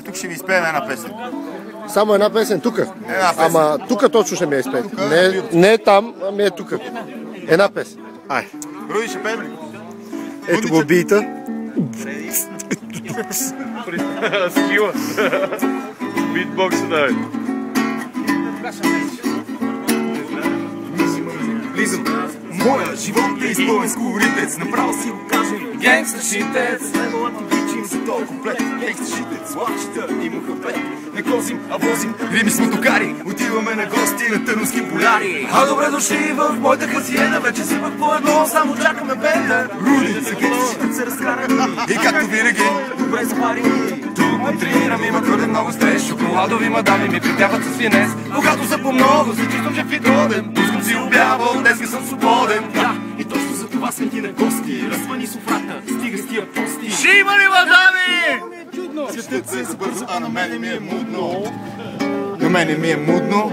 Тук ще ви изпеем една песен. Само една песен тук? Една песен. Ама тук точно ще ми я изпеете. Не там, ами е тук. Една песен. Ай. Руди, ще пеем ли? Ето го бита. Скила. Битбокса да е. Влизам. Моя живот е изпълнен с колоритец. Направо си го кажем, генгста шитец. Следвала ти бичим за този комплект. Генгста шитец, лапчета и мухабет. Не козим, а возим риби с мотокари. Отиваме на гости на търновски поляри. А добре дошли в моята хазиена. Вече си пък по едно, само чакаме бенда. Руди, за генгста шитец се разкараме. И както винаги, добре запари. Тук тренирам, има твърде много стрес. Шоколадови мадами ми притяват с финес. Когато са по-много, се чувствам, че фитроден. Пускам си обявал, днеска съм свободен. Да, и точно за това сме ти на гости. Размани софрата, стига с тия пости. Ще има ли мадами? Светът се забърза, а на мене ми е мудно. На мене ми е мудно.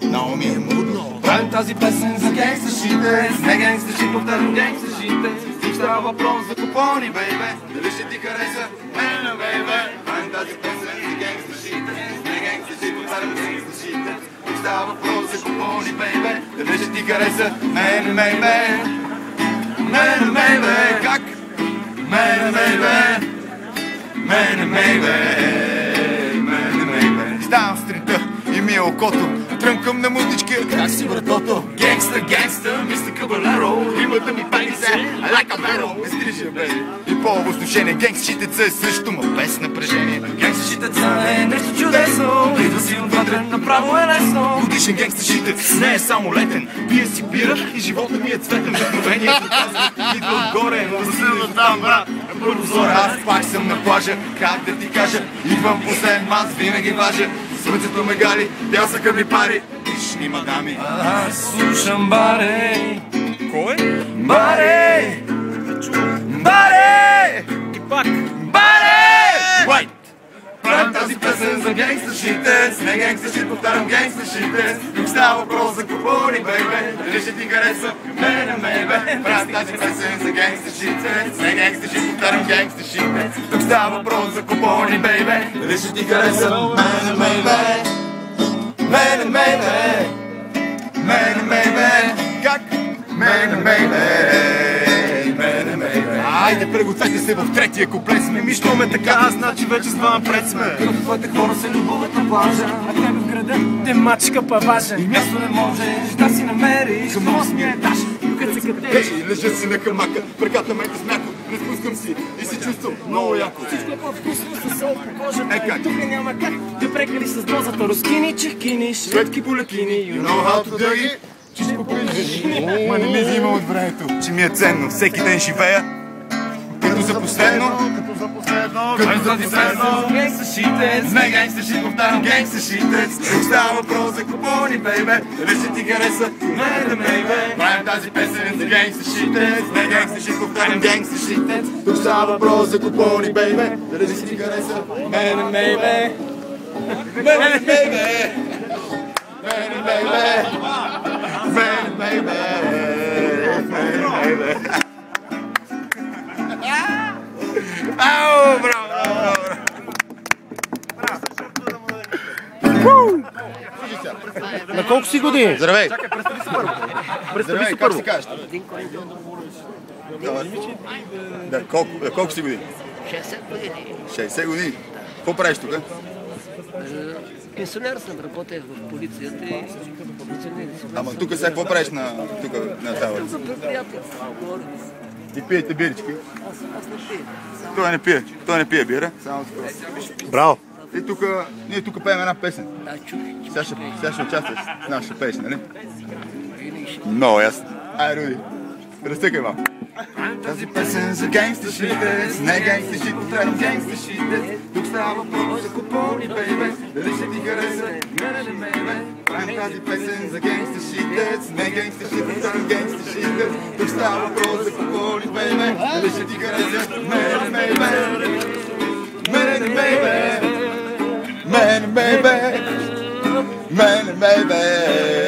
Много ми е мудно. Правим тази песен за генгстършите. Не генгстърши, повтарям генгстършите. Тук става въпрос за купони, бейбе. Дали ще ти хареса? Мене, бейбе. Правим тази песен за генгстършите. Не генгстърши, повтарям генгстършите. Тук става въпрос за купони, бейбе. Дали ще ти хареса? Мене, бейбе. Мене, бейбе. Как? Мене, бейбе. Мене, бейбе. Мене, бейбе. Ставам сутринта и ми е окото. Тръмкам на муднички, как си братото? Генгста, генгста, мистер Кабалеро. Римата ми пали се, I like a barrel. Не стрижа, бейби. И по-обосношение, генгстщитеца е също, ма без напрежение. Генгстщитеца е нещо чудесно. Идва си отвътре, направо е лесно. Годишен генгстщитец не е само летен. Пие си бира и живота ми е цветен. Вдъхновението казва, идва отгоре. Засилно там, брат. Първо зора, аз пак съм на плажа. Как да ти кажа, идвам последен, аз винаги важа. Слънцето ме гали, пясъка ми пари. Вишни мадами. Аз слушам баре. Кой? Баре! Баре! И пак. Баре! Уайт! Правим тази песен за генгстършите. Не генгстършит, повтарям генгстършите. Тук става въпрос за купони, бейбе. Дали ще ти хареса? Мене, бейбе. Правим тази песен за генгстършите. Не генгстършит, повтарям генгстършите. Тук става въпрос за купони, бейбе. Дали ще ти хареса? Мене, бейбе. Мене, бейбе. Мене, бейбе. Как? Мене, бейбе. Мене, бейбе. Айде, прегответе се в третия куплет сме. Мищо ме така, значи вече с два напред сме. Като твоите хора се любоват на плажа, а тебе в града те мачка паважа. И място не можеш да си намериш. Към осмия етаж, тук се катеш. Лежа си на камака, прегата ме с мляко. Не спускам си и се чувствам много яко. Всичко е по-вкусно с сол по кожата. Тук няма как да прекалиш с дозата. Рускини, чехкини, шведки полекини. You know how to do it. Чисто прежини. Ма не ми взима от времето, че ми е ценно. Всеки ден живея като за последно. Като за последно. Генгстършитец. Не генгстършит, повтарям генгстършитец. Тук става въпрос за купони, бейбе. Дали ще ти хареса? Мене, бейбе. Правим тази песен за генгстършитец. Не генгстършит, повтарям генгстършитец. Тук става въпрос за купони, бейбе. Дали ще ти хареса? Мене, бейбе. Мене, бейбе. Мене, бейбе. Мене, бейбе. Мене, бейбе. Ау, браво! На колко си години? Здравей! Представи се първо. Как се кажеш? Да, колко си години? 60 години. 60 години. Какво правиш тук? Пенсионер съм, работех в полицията и пенсионер съм. Ама тук сега какво правиш на тази улица? За приятелство, говорим. И пиете бирички? Аз не пия. Той не пие бира. Само Браво. И ние тук пеем една песен. Да, чух. Сега ще участваш в нашата песен, нали? Винаги ще. Много ясно. Ай, Руди, разтъкай малко. Тази песен за генгстършите, не генгстършите, повтарям генгстършите. Тук става въпрос за купони, бейбе. Дали ще ти хареса? Мене, бейбе. Правим тази песен за генгстършите, не генгстършите, повтарям генгстършите. Тук става въпрос за купони, бейбе. Дали ще ти хареса? Мене, бейбе. Мене, бейбе. Мене, бейбе. Мене, бейбе.